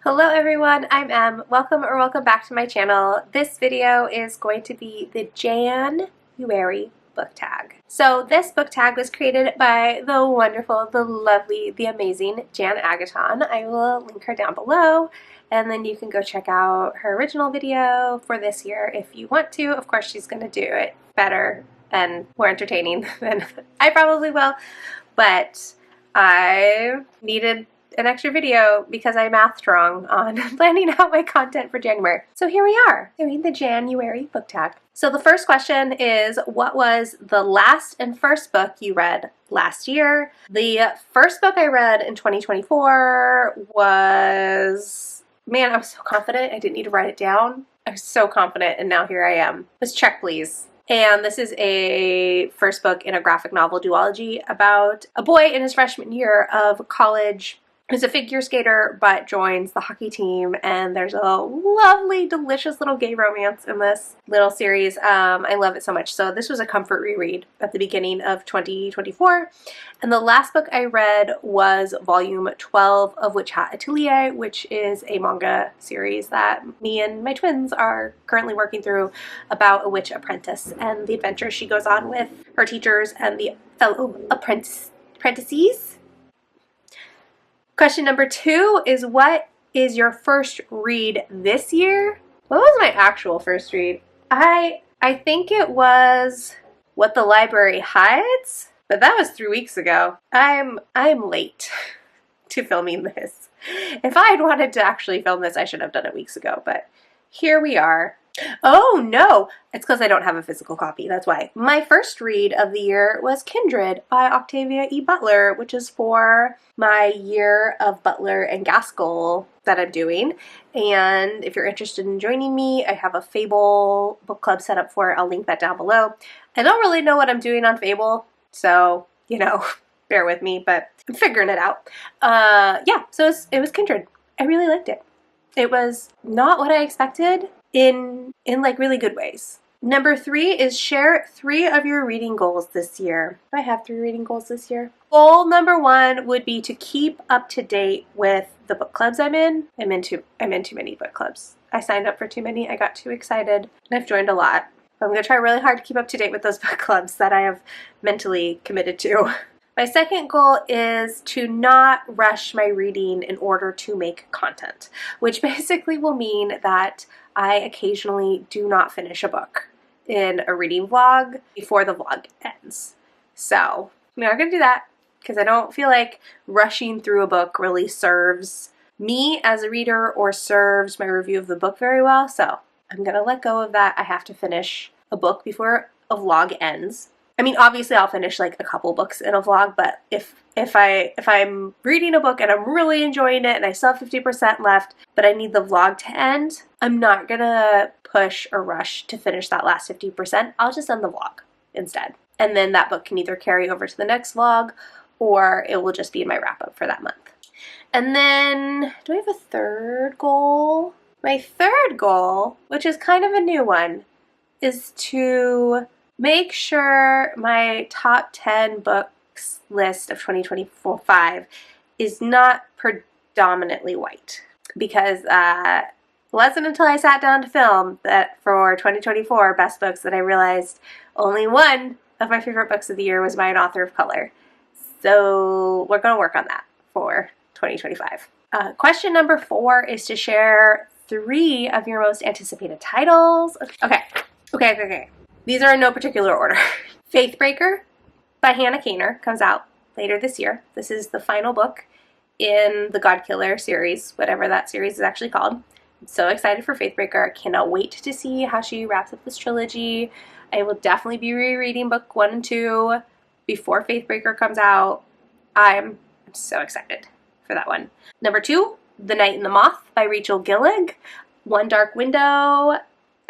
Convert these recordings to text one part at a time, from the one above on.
Hello everyone, I'm Em. Welcome back to my channel. This video is going to be the JAN-uary book tag. So this book tag was created by the wonderful, the lovely, the amazing Jan Agaton. I will link her down below, and then you can go check out her original video for this year if you want to. Of course, she's going to do it better and more entertaining than I probably will, but I needed an extra video because I mathed wrong on planning out my content for January. So here we are, doing the JAN-uary book tag. So the first question is, what was the last and first book you read last year? The first book I read in 2024 was, man, I was so confident I didn't need to write it down. I was so confident, and now here I am. Let's check, please. And this is a first book in a graphic novel duology about a boy in his freshman year of college who's a figure skater but joins the hockey team, and there's a lovely, delicious little gay romance in this little series. I love it so much. So this was a comfort reread at the beginning of 2024. And the last book I read was volume 12 of Witch Hat Atelier, which is a manga series that me and my twins are currently working through about a witch apprentice and the adventures she goes on with her teachers and the fellow apprentices. Question number 2 is, what is your first read this year? What was my actual first read? I think it was What the Library Hides, but that was 3 weeks ago. I'm late to filming this. If I had wanted to actually film this, I should have done it weeks ago, but here we are. Oh no, it's because I don't have a physical copy, that's why. My first read of the year was Kindred by Octavia E. Butler, which is for my year of Butler and Gaskell that I'm doing. And if you're interested in joining me, I have a Fable book club set up for it. I'll link that down below. I don't really know what I'm doing on Fable, so, you know, bear with me, but I'm figuring it out. Yeah, so it was Kindred. I really liked it. It was not what I expected in like really good ways. Number 3 is share 3 of your reading goals this year. Do I have 3 reading goals this year? Goal number 1 would be to keep up to date with the book clubs I'm in. I'm in too many book clubs. I signed up for too many. I got too excited, and I've joined a lot. I'm going to try really hard to keep up to date with those book clubs that I have mentally committed to. My second goal is to not rush my reading in order to make content, which basically will mean that I occasionally do not finish a book in a reading vlog before the vlog ends. So I'm not going to do that because I don't feel like rushing through a book really serves me as a reader or serves my review of the book very well. So I'm going to let go of that. I have to finish a book before a vlog ends. I mean, obviously I'll finish like a couple books in a vlog, but if I'm reading a book and I'm really enjoying it and I still have 50% left, but I need the vlog to end, I'm not gonna push or rush to finish that last 50%. I'll just end the vlog instead. And then that book can either carry over to the next vlog or it will just be in my wrap up for that month. And then, do I have a third goal? My third goal, which is kind of a new one, is to make sure my top 10 books list of 2025 is not predominantly white, because it wasn't until I sat down to film that for 2024 best books that I realized only one of my favorite books of the year was by an author of color. So we're going to work on that for 2025. Question number 4 is to share 3 of your most anticipated titles. Okay. These are in no particular order. Faithbreaker by Hannah Kaner comes out later this year. This is the final book in the Godkiller series, whatever that series is actually called. I'm so excited for Faithbreaker. I cannot wait to see how she wraps up this trilogy. I will definitely be rereading book 1 and 2 before Faithbreaker comes out. I'm so excited for that one. Number 2, The Night and the Moth by Rachel Gillig. One Dark Window.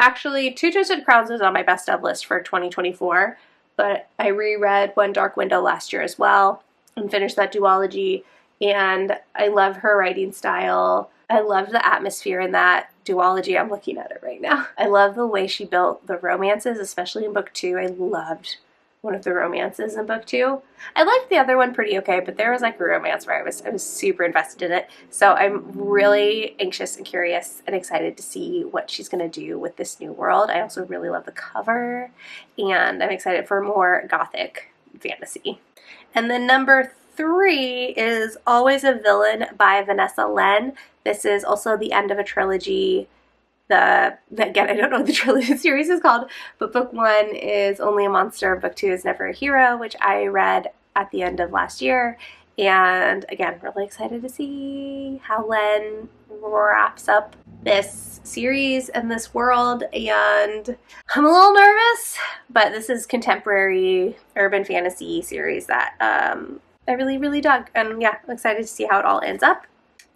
Actually, Two Twisted Crowns is on my best of list for 2024, but I reread One Dark Window last year as well and finished that duology, and I love her writing style. I love the atmosphere in that duology. I'm looking at it right now. I love the way she built the romances, especially in book 2. I loved one of the romances in book 2. I liked the other one pretty okay, but there was like a romance where I was super invested in it. So I'm really anxious and curious and excited to see what she's going to do with this new world. I also really love the cover, and I'm excited for more gothic fantasy. And then number 3 is Always a Villain by Vanessa Len. This is also the end of a trilogy. Again, I don't know what the trilogy series is called, but book 1 is Only a Monster, book 2 is Never a Hero, which I read at the end of last year. And again, really excited to see how Len wraps up this series and this world. And I'm a little nervous, but this is contemporary urban fantasy series that I really, really dug. And yeah, I'm excited to see how it all ends up.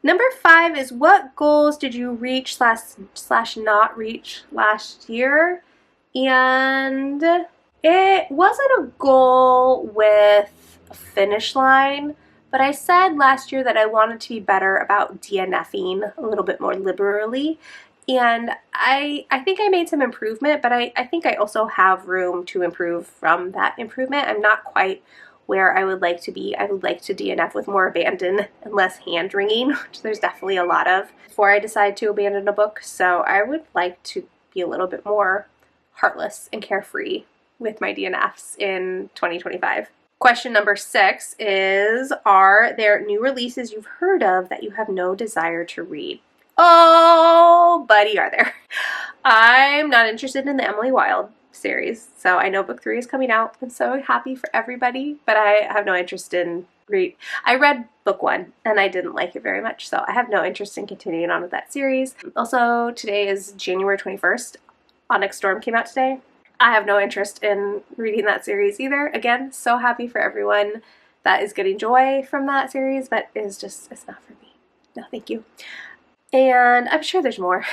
Number 5 is what goals did you reach slash not reach last year? And it wasn't a goal with a finish line, but I said last year that I wanted to be better about DNFing a little bit more liberally. And I think I made some improvement, but I think I also have room to improve from that improvement. I'm not quite where I would like to be. I would like to DNF with more abandon and less hand wringing, which there's definitely a lot of before I decide to abandon a book. So I would like to be a little bit more heartless and carefree with my DNFs in 2025. Question number 6 is, are there new releases you've heard of that you have no desire to read? Oh, buddy, are there. I'm not interested in the Emily Wilde series, so I know book 3 is coming out. I'm so happy for everybody, but I have no interest in read. I read book 1 and I didn't like it very much, so I have no interest in continuing on with that series. Also, today is January 21st. Onyx Storm came out today. I have no interest in reading that series either. Again, so happy for everyone that is getting joy from that series, but it's not for me. No, thank you. And I'm sure there's more.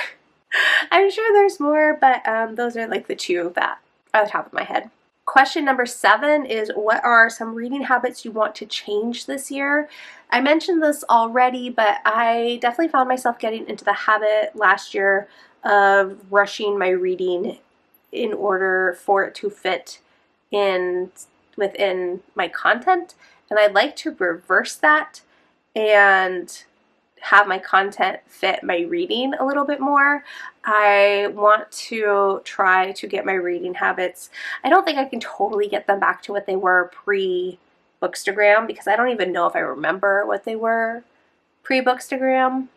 I'm sure there's more, but those are like the 2 that are on the top of my head. Question number 7 is, what are some reading habits you want to change this year? I mentioned this already, but I definitely found myself getting into the habit last year of rushing my reading in order for it to fit within my content. And I'd like to reverse that and have my content fit my reading a little bit more. I want to try to get my reading habits. I don't think I can totally get them back to what they were pre-Bookstagram, because I don't even know if I remember what they were pre-Bookstagram,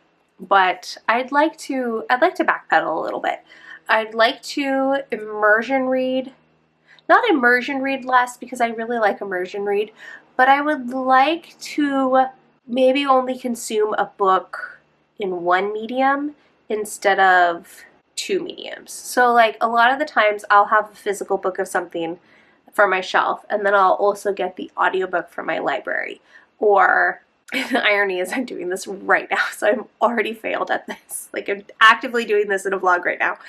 but I'd like to backpedal a little bit. I'd like to immersion read. Not immersion read less, because I really like immersion read, but I would like to maybe only consume a book in one medium instead of 2 mediums. So like a lot of the times I'll have a physical book of something for my shelf, and then I'll also get the audiobook from my library. Or the irony is I'm doing this right now, so I'm already failed at this. Like, I'm actively doing this in a vlog right now.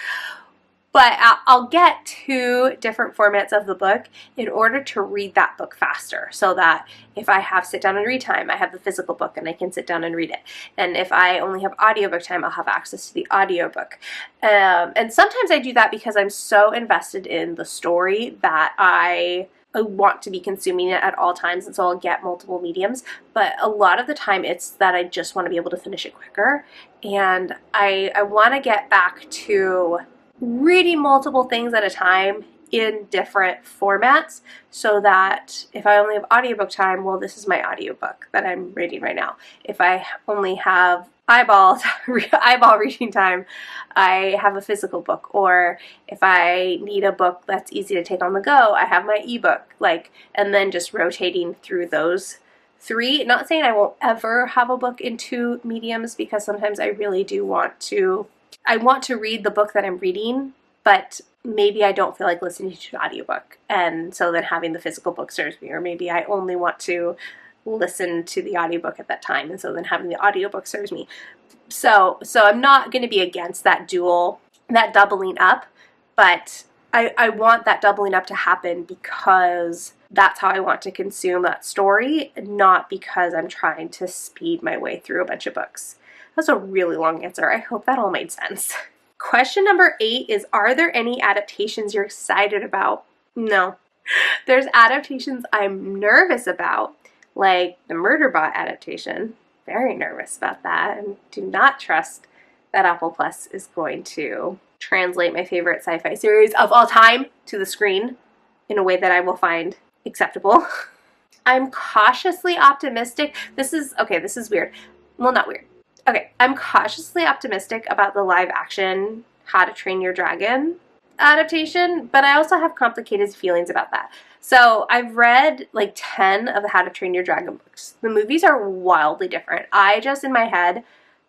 But I'll get 2 different formats of the book in order to read that book faster, so that if I have sit down and read time, I have the physical book and I can sit down and read it. And if I only have audiobook time, I'll have access to the audiobook. And sometimes I do that because I'm so invested in the story that I want to be consuming it at all times, and so I'll get multiple mediums. But a lot of the time it's that I just want to be able to finish it quicker, and I want to get back to reading multiple things at a time in different formats, so that if I only have audiobook time, well, this is my audiobook that I'm reading right now. If I only have eyeball reading time, I have a physical book. Or if I need a book that's easy to take on the go, I have my ebook. And then just rotating through those 3. Not saying I won't ever have a book in 2 mediums, because sometimes I really do want to read the book that I'm reading, but maybe I don't feel like listening to an audiobook, and so then having the physical book serves me. Or maybe I only want to listen to the audiobook at that time, and so then having the audiobook serves me. So I'm not going to be against that doubling up, but I want that doubling up to happen because that's how I want to consume that story, not because I'm trying to speed my way through a bunch of books. That's a really long answer. I hope that all made sense. Question number 8 is, are there any adaptations you're excited about? No. There's adaptations I'm nervous about, like the Murderbot adaptation. Very nervous about that, and do not trust that Apple Plus is going to translate my favorite sci-fi series of all time to the screen in a way that I will find acceptable. I'm cautiously optimistic. This is weird. Well, not weird. Okay, I'm cautiously optimistic about the live action How to Train Your Dragon adaptation, but I also have complicated feelings about that. So I've read like 10 of the How to Train Your Dragon books. The movies are wildly different. I just, in my head,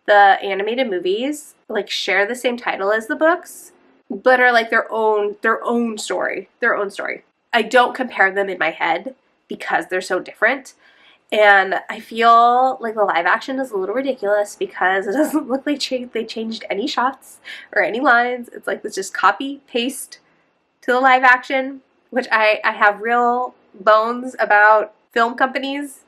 the animated movies like share the same title as the books, but are like their own story. I don't compare them in my head because they're so different. And I feel like the live action is a little ridiculous because it doesn't look like they changed any shots or any lines. It's like it's just copy, paste to the live action, which I have real bones about film companies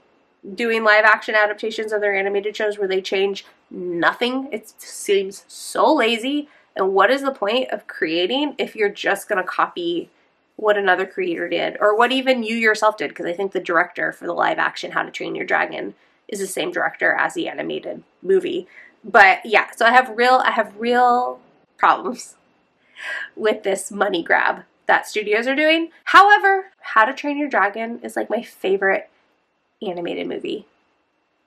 doing live action adaptations of their animated shows where they change nothing. It seems so lazy. And what is the point of creating if you're just going to copy what another creator did, or what even you yourself did? Because I think the director for the live action How to Train Your Dragon is the same director as the animated movie. But yeah, so I have real problems with this money grab that studios are doing. However, How to Train Your Dragon is like my favorite animated movie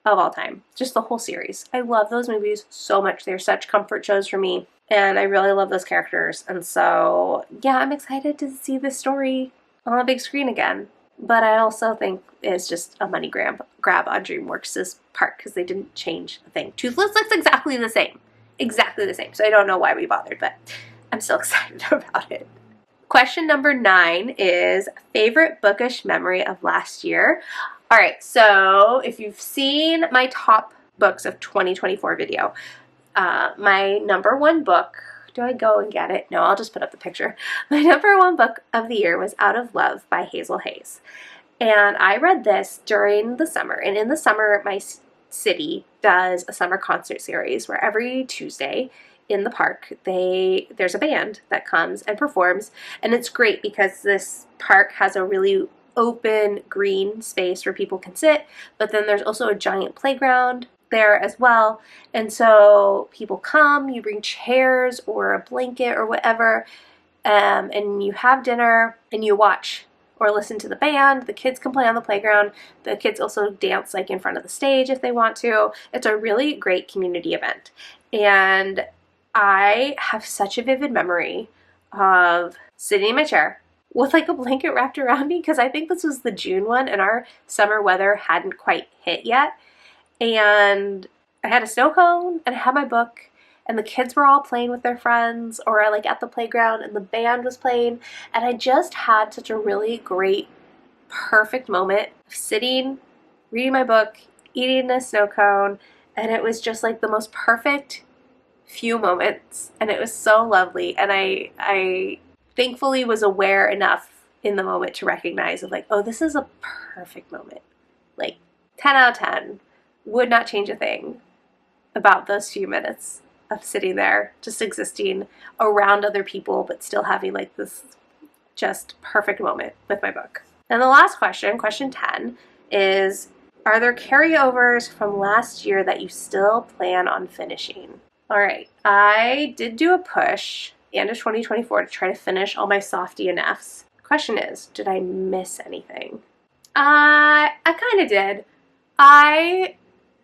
of all time. Just the whole series. I love those movies so much. They're such comfort shows for me. And I really love those characters. And so, yeah, I'm excited to see this story on the big screen again. But I also think it's just a money grab on DreamWorks' part because they didn't change a thing. Toothless looks exactly the same. Exactly the same. So I don't know why we bothered, but I'm still excited about it. Question number 9 is favorite bookish memory of last year. All right, so if you've seen my top books of 2024 video, my number one book, do I go and get it? No, I'll just put up the picture. My number one book of the year was Out of Love by Hazel Hayes. And I read this during the summer. And in the summer, my city does a summer concert series where every Tuesday in the park, there's a band that comes and performs. And it's great because this park has a really open green space where people can sit, but then there's also a giant playground there as well. And so people come, you bring chairs or a blanket or whatever, and you have dinner and you watch or listen to the band. The kids can play on the playground. The kids also dance like in front of the stage if they want to. It's a really great community event. And I have such a vivid memory of sitting in my chair with like a blanket wrapped around me, because I think this was the June one and our summer weather hadn't quite hit yet. And I had a snow cone and I had my book, and the kids were all playing with their friends or like at the playground, and the band was playing. And I just had such a really great, perfect moment of sitting, reading my book, eating a snow cone. And it was just like the most perfect few moments. And it was so lovely. And I thankfully was aware enough in the moment to recognize of like, oh, this is a perfect moment. Like 10 out of 10. Would not change a thing about those few minutes of sitting there, just existing around other people, but still having like this just perfect moment with my book. And the last question, question 10, is, are there carryovers from last year that you still plan on finishing? All right, I did do a push the end of 2024 to try to finish all my soft DNFs. Question is, did I miss anything? I kind of did. I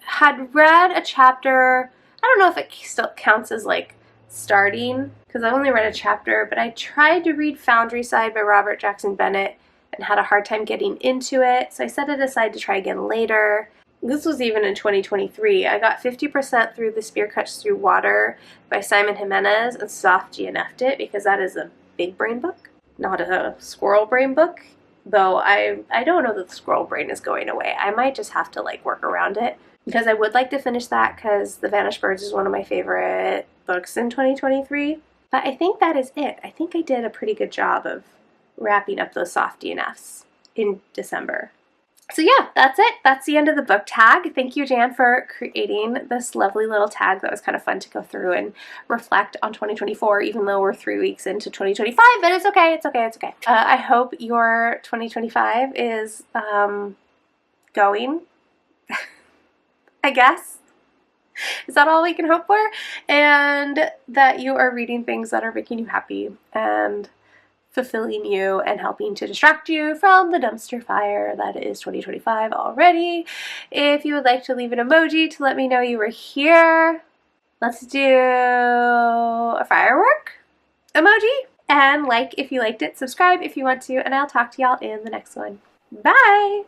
had read a chapter. I don't know if it still counts as like starting because I only read a chapter, but I tried to read Foundryside by Robert Jackson Bennett and had a hard time getting into it, so I set it aside to try again later. This was even in 2023. I got 50% through The Spear Cuts Through Water by Simon Jimenez and soft DNF'd it because that is a big brain book, not a squirrel brain book. Though I don't know that the squirrel brain is going away. I might just have to like work around it because I would like to finish that because The Vanished Birds is one of my favorite books in 2023. But I think that is it. I think I did a pretty good job of wrapping up those soft DNFs in December. So yeah, that's it. That's the end of the book tag. Thank you, Jan, for creating this lovely little tag that was kind of fun to go through and reflect on 2024, even though we're 3 weeks into 2025, but it's okay, it's okay, it's okay. I hope your 2025 is going, I guess. Is that all we can hope for? And that you are reading things that are making you happy and fulfilling you and helping to distract you from the dumpster fire that is 2025 already. If you would like to leave an emoji to let me know you were here, let's do a firework emoji. And like if you liked it, subscribe if you want to, and I'll talk to y'all in the next one. Bye!